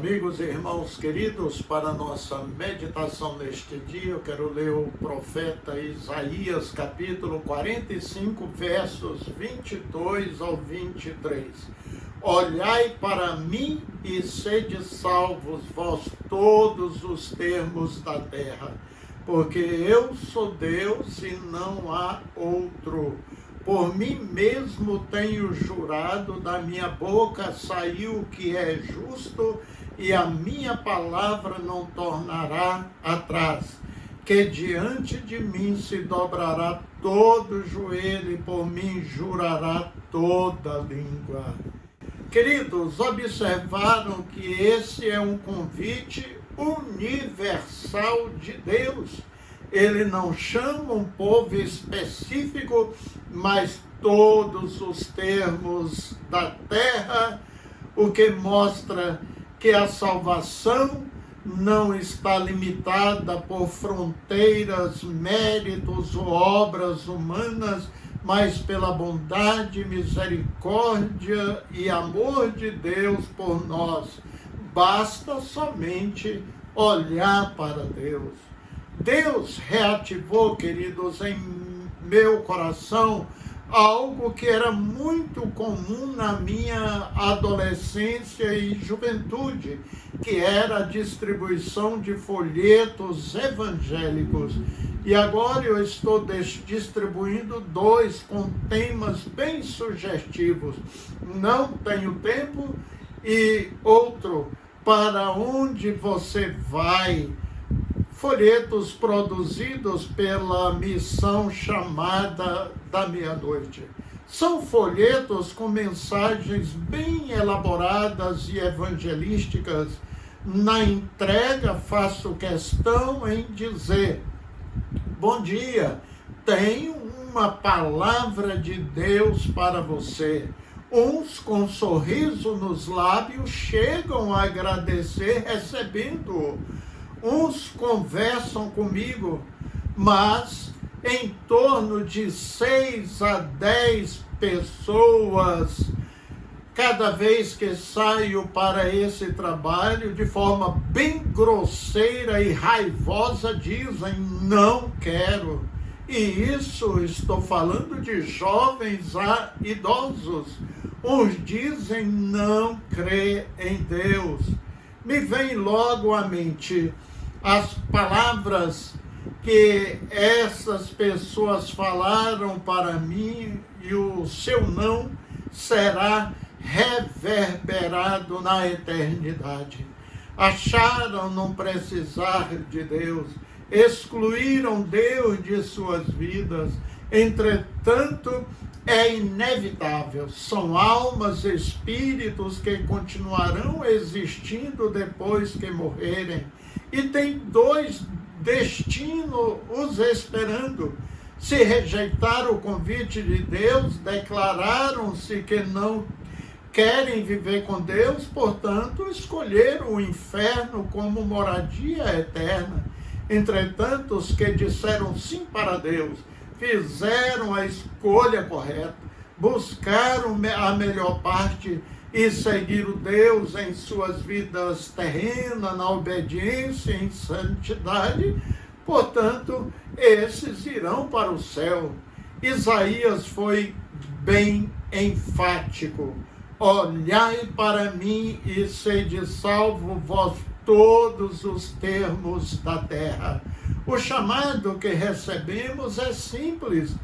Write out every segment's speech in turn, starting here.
Amigos e irmãos queridos, para nossa meditação neste dia, eu quero ler o profeta Isaías, capítulo 45, versos 22 ao 23. Olhai para mim e sede salvos, vós todos os termos da terra, porque eu sou Deus e não há outro. Por mim mesmo tenho jurado, da minha boca saiu o que é justo, e a minha palavra não tornará atrás. Que diante de mim se dobrará todo joelho, e por mim jurará toda língua. Queridos, observaram que esse é um convite universal de Deus. Ele não chama um povo específico, mas todos os termos da terra, o que mostra que a salvação não está limitada por fronteiras, méritos ou obras humanas, mas pela bondade, misericórdia e amor de Deus por nós. Basta somente olhar para Deus. Deus reativou, queridos, em meu coração algo que era muito comum na minha adolescência e juventude, que era a distribuição de folhetos evangélicos. E agora eu estou distribuindo dois com temas bem sugestivos. Não tenho tempo, e outro, para onde você vai? Folhetos produzidos pela missão chamada da meia-noite. São folhetos com mensagens bem elaboradas e evangelísticas. Na entrega, faço questão em dizer: bom dia, tenho uma palavra de Deus para você. Uns com sorriso nos lábios chegam a agradecer recebendo. Uns conversam comigo, mas em torno de 6 a 10 pessoas, cada vez que saio para esse trabalho, de forma bem grosseira e raivosa, dizem: não quero. E isso estou falando de jovens a idosos. Uns dizem não crer em Deus. Me vem logo à mente as palavras que essas pessoas falaram para mim, e o seu não será reverberado na eternidade. Acharam não precisar de Deus, excluíram Deus de suas vidas. Entretanto, é inevitável, são almas e espíritos que continuarão existindo depois que morrerem. E tem dois destinos os esperando. Se rejeitaram o convite de Deus, declararam-se que não querem viver com Deus, portanto, escolheram o inferno como moradia eterna. Entretanto, os que disseram sim para Deus, fizeram a escolha correta, buscaram a melhor parte e seguiram Deus em suas vidas terrenas, na obediência e em santidade, portanto, esses irão para o céu. Isaías foi bem enfático: olhai para mim e sede salvo, vós todos os termos da terra. O chamado que recebemos é simples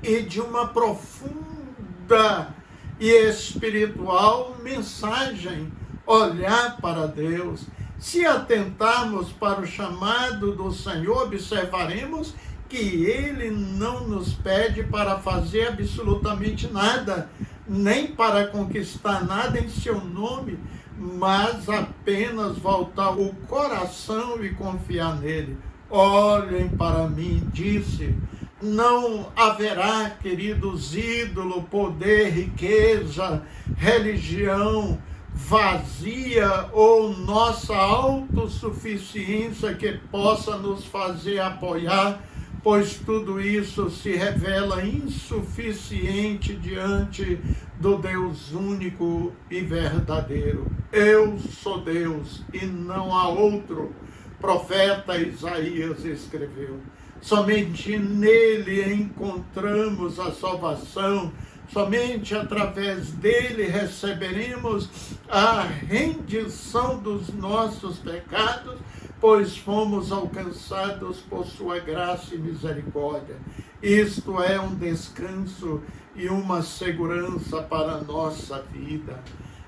e de uma profunda e espiritual mensagem: olhar para Deus. Se atentarmos para o chamado do Senhor, observaremos que Ele não nos pede para fazer absolutamente nada, nem para conquistar nada em seu nome, mas apenas voltar o coração e confiar nele. Olhem para mim, disse. Não haverá, queridos, ídolo, poder, riqueza, religião vazia ou nossa autossuficiência que possa nos fazer apoiar, pois tudo isso se revela insuficiente diante do Deus único e verdadeiro. Eu sou Deus e não há outro. Profeta Isaías escreveu. Somente nele encontramos a salvação, somente através dele receberemos a rendição dos nossos pecados, pois fomos alcançados por sua graça e misericórdia. Isto é um descanso e uma segurança para a nossa vida.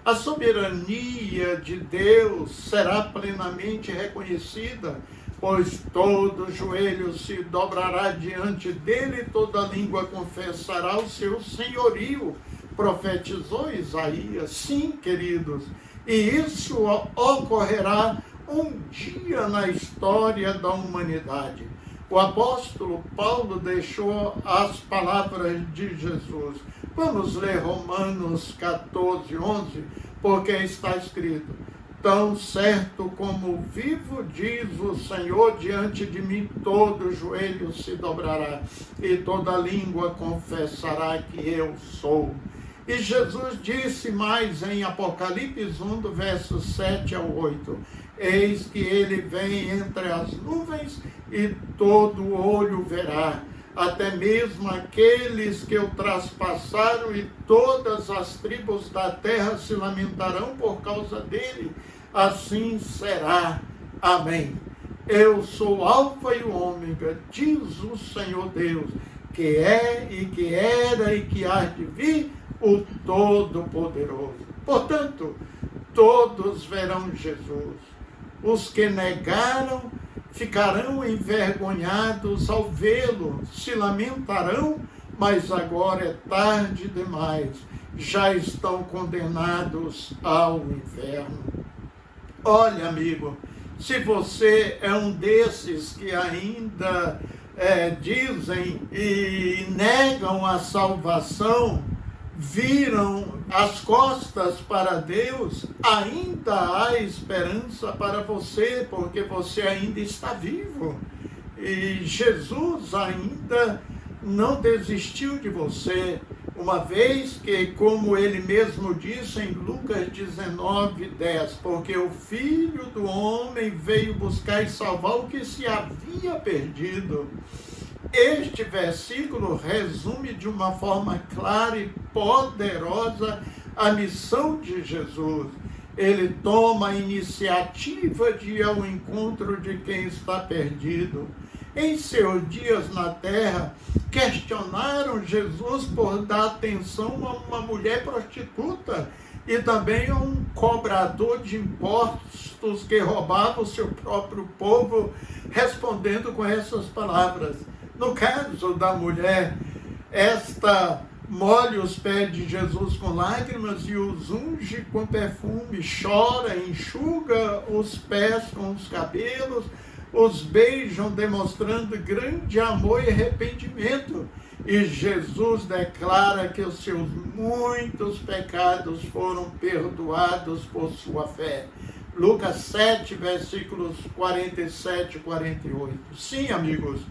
A soberania de Deus será plenamente reconhecida, pois todo joelho se dobrará diante dele e toda língua confessará o seu senhorio. Profetizou Isaías. Sim, queridos, e isso ocorrerá um dia na história da humanidade. O apóstolo Paulo deixou as palavras de Jesus. Vamos ler Romanos 14, 11, porque está escrito: tão certo como vivo, diz o Senhor, diante de mim todo joelho se dobrará e toda língua confessará que eu sou. E Jesus disse mais em Apocalipse 1, do verso 7 ao 8, eis que ele vem entre as nuvens e todo olho verá, até mesmo aqueles que o traspassaram, e todas as tribos da terra se lamentarão por causa dele. Assim será. Amém. Eu sou o Alfa e o Ômega, diz o Senhor Deus, que é e que era e que há de vir, o Todo-Poderoso. Portanto, todos verão Jesus. Os que negaram ficarão envergonhados ao vê-lo, se lamentarão, mas agora é tarde demais, já estão condenados ao inferno. Olha, amigo, se você é um desses que ainda dizem e negam a salvação, viram as costas para Deus, ainda há esperança para você, porque você ainda está vivo. E Jesus ainda não desistiu de você, uma vez que, como ele mesmo disse em Lucas 19, 10, porque o Filho do Homem veio buscar e salvar o que se havia perdido. Este versículo resume de uma forma clara e poderosa a missão de Jesus. Ele toma a iniciativa de ir ao encontro de quem está perdido. Em seus dias na terra, questionaram Jesus por dar atenção a uma mulher prostituta e também a um cobrador de impostos que roubava o seu próprio povo, respondendo com essas palavras. No caso da mulher, esta molha os pés de Jesus com lágrimas e os unge com perfume, chora, enxuga os pés com os cabelos, os beijam, demonstrando grande amor e arrependimento. E Jesus declara que os seus muitos pecados foram perdoados por sua fé. Lucas 7, versículos 47 e 48. Sim, amigos,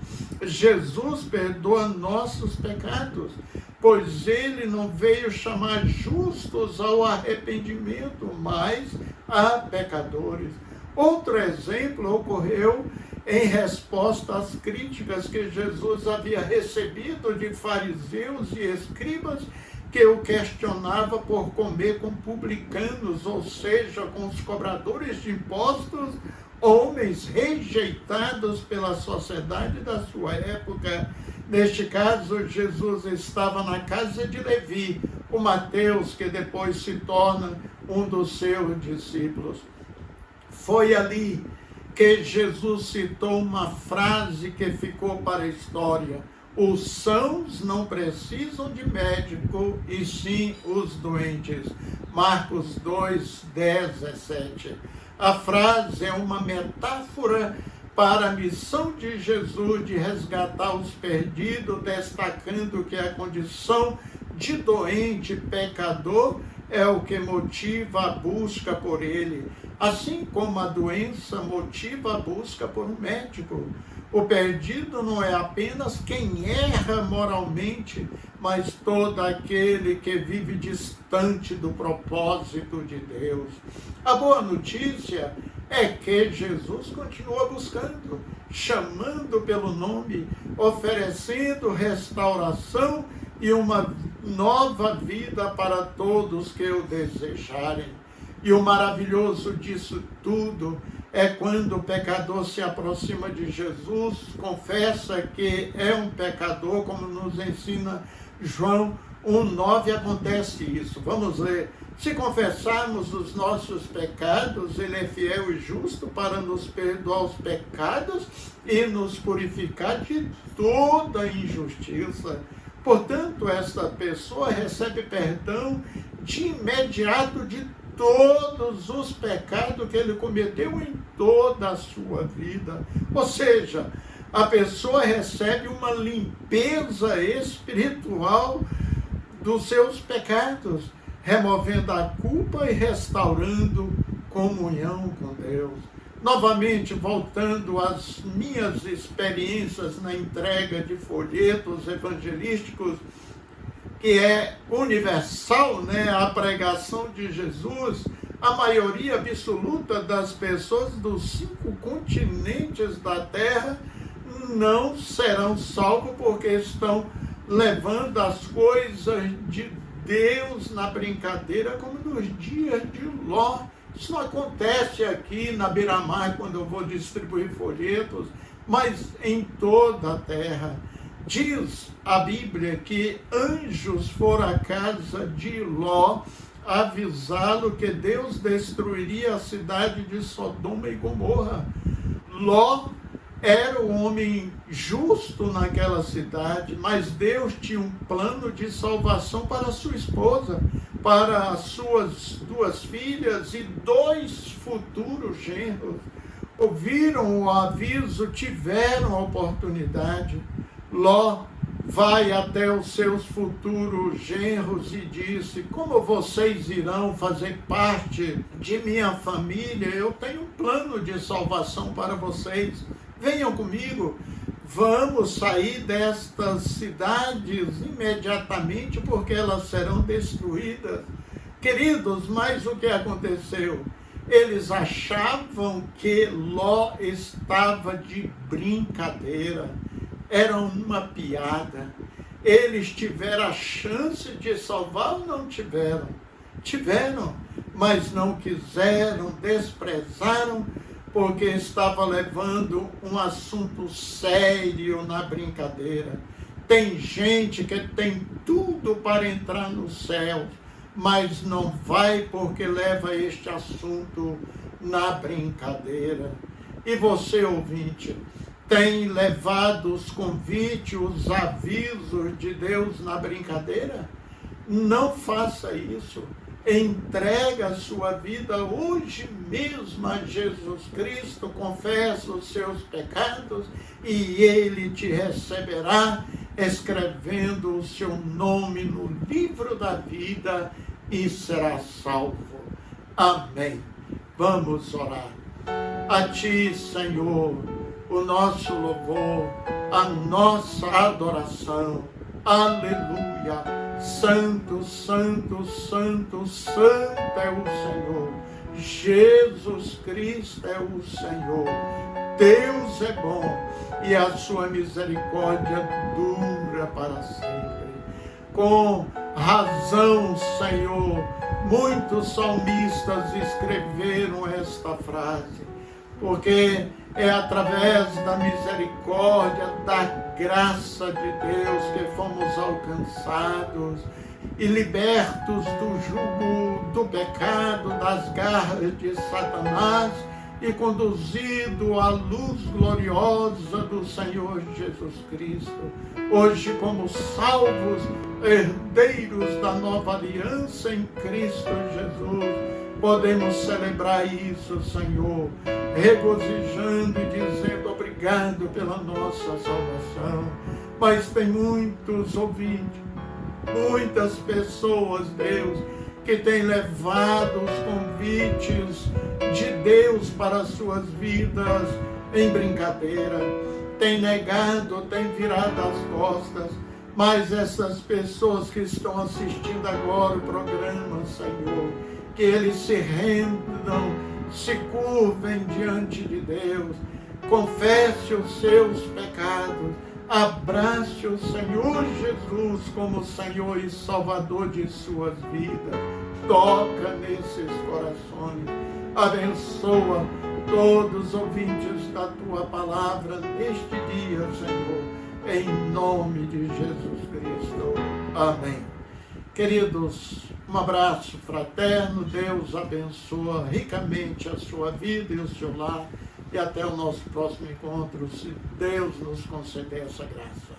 Jesus perdoa nossos pecados, pois ele não veio chamar justos ao arrependimento, mas a pecadores. Outro exemplo ocorreu em resposta às críticas que Jesus havia recebido de fariseus e escribas que o questionava por comer com publicanos, ou seja, com os cobradores de impostos, homens rejeitados pela sociedade da sua época. Neste caso, Jesus estava na casa de Levi, o Mateus, que depois se torna um dos seus discípulos. Foi ali que Jesus citou uma frase que ficou para a história: os sãos não precisam de médico, e sim os doentes. Marcos 2, 10, 17. A frase é uma metáfora para a missão de Jesus de resgatar os perdidos, destacando que a condição de doente pecador é o que motiva a busca por ele. Assim como a doença motiva a busca por um médico. O perdido não é apenas quem erra moralmente, mas todo aquele que vive distante do propósito de Deus. A boa notícia é que Jesus continua buscando, chamando pelo nome, oferecendo restauração e uma nova vida para todos que o desejarem. E o maravilhoso disso tudo é quando o pecador se aproxima de Jesus, confessa que é um pecador, como nos ensina João 1,9, acontece isso. Vamos ler. Se confessarmos os nossos pecados, Ele é fiel e justo para nos perdoar os pecados e nos purificar de toda injustiça. Portanto, esta pessoa recebe perdão de imediato de todos os pecados que ele cometeu em toda a sua vida. Ou seja, a pessoa recebe uma limpeza espiritual dos seus pecados, removendo a culpa e restaurando comunhão com Deus. Novamente, voltando às minhas experiências na entrega de folhetos evangelísticos, que é universal, a pregação de Jesus, a maioria absoluta das pessoas dos 5 continentes da Terra não serão salvos porque estão levando as coisas de Deus na brincadeira, como nos dias de Ló. Isso não acontece aqui na beira-mar, quando eu vou distribuir folhetos, mas em toda a terra. Diz a Bíblia que anjos foram à casa de Ló avisá-lo que Deus destruiria a cidade de Sodoma e Gomorra. Ló era o homem justo naquela cidade, mas Deus tinha um plano de salvação para sua esposa, para as suas 2 filhas e 2 futuros genros. Ouviram o aviso, tiveram a oportunidade. Ló vai até os seus futuros genros e disse: como vocês irão fazer parte de minha família, eu tenho um plano de salvação para vocês. Venham comigo, vamos sair destas cidades imediatamente, porque elas serão destruídas. Queridos, mas o que aconteceu? Eles achavam que Ló estava de brincadeira, era uma piada. Eles tiveram a chance de salvar ou não tiveram? Tiveram, mas não quiseram, desprezaram, porque estava levando um assunto sério na brincadeira. Tem gente que tem tudo para entrar no céu, mas não vai porque leva este assunto na brincadeira. E você, ouvinte, tem levado os convites, os avisos de Deus na brincadeira? Não faça isso. Entrega a sua vida hoje mesmo a Jesus Cristo, confessa os seus pecados e Ele te receberá, escrevendo o seu nome no livro da vida e será salvo. Amém. Vamos orar. A Ti, Senhor, o nosso louvor, a nossa adoração. Aleluia. Santo, santo, santo, santo é o Senhor. Jesus Cristo é o Senhor. Deus é bom e a sua misericórdia dura para sempre. Com razão, Senhor, muitos salmistas escreveram esta frase, porque é através da misericórdia, da graça de Deus que fomos alcançados e libertos do jugo do pecado, das garras de Satanás e conduzido à luz gloriosa do Senhor Jesus Cristo. Hoje, como salvos, herdeiros da nova aliança em Cristo Jesus, podemos celebrar isso, Senhor, regozijando e dizendo obrigado pela nossa salvação. Mas tem muitos ouvintes, muitas pessoas, Deus, que tem levado os convites de Deus para as suas vidas em brincadeira, tem negado, tem virado as costas, mas essas pessoas que estão assistindo agora o programa, Senhor, que eles se rendam, se curvem diante de Deus, confesse os seus pecados, abrace o Senhor Jesus como Senhor e Salvador de suas vidas, toca nesses corações, abençoa todos os ouvintes da Tua Palavra neste dia, Senhor, em nome de Jesus Cristo. Amém. Queridos, um abraço fraterno, Deus abençoa ricamente a sua vida e o seu lar, e até o nosso próximo encontro, se Deus nos conceder essa graça.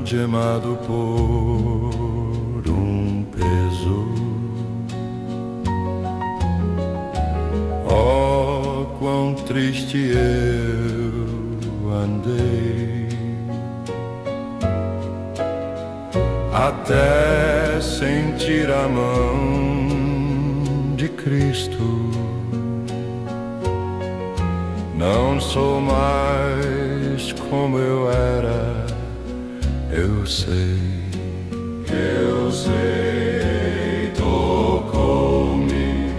Algemado por um peso, oh, quão triste eu andei, até sentir a mão de Cristo. Não sou mais como eu era, eu sei, tocou-me,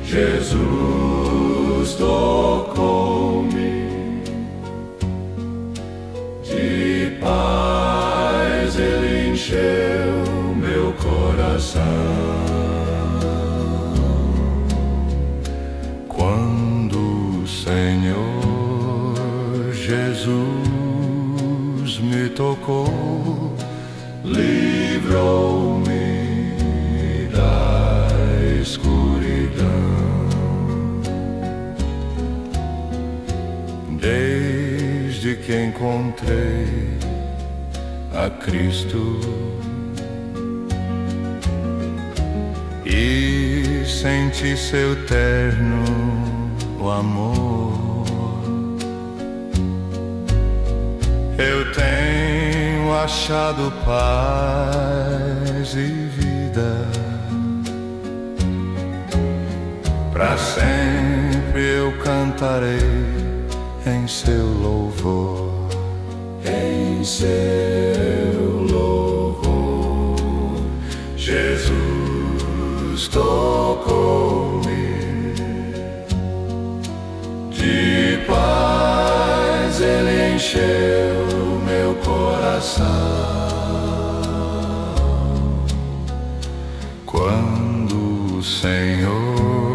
Jesus tocou-me, de paz Ele encheu meu coração. Quando o Senhor Jesus me tocou, livrou-me da escuridão. Desde que encontrei a Cristo e senti seu terno amor, eu tenho achado paz e vida. Pra sempre eu cantarei em seu louvor, em seu louvor. Jesus tocou-me, de paz Ele encheu meu coração. Quando o Senhor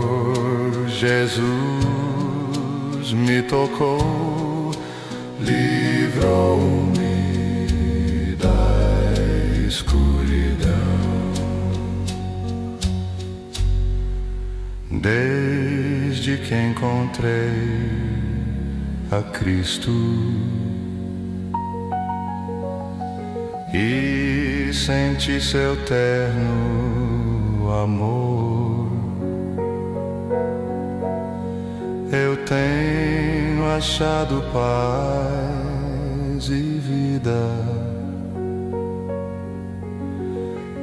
Jesus me tocou, livrou-me da escuridão. Desde que encontrei a Cristo e senti seu terno amor, eu tenho achado paz e vida.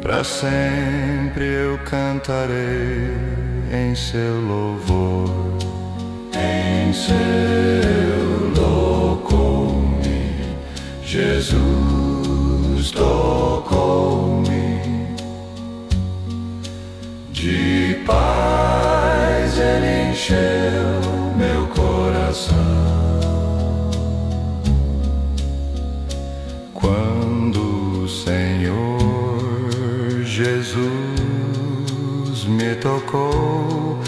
Pra sempre eu cantarei em seu louvor, em seu tocou-me, Jesus tocou-me, de paz Ele encheu meu coração. Quando o Senhor Jesus me tocou,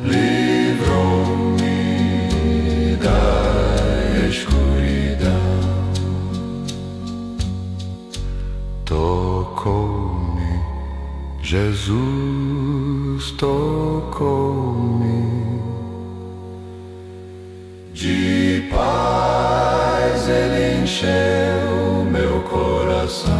livrou-me da escuridão. Tocou-me, Jesus tocou-me, de paz Ele encheu meu coração.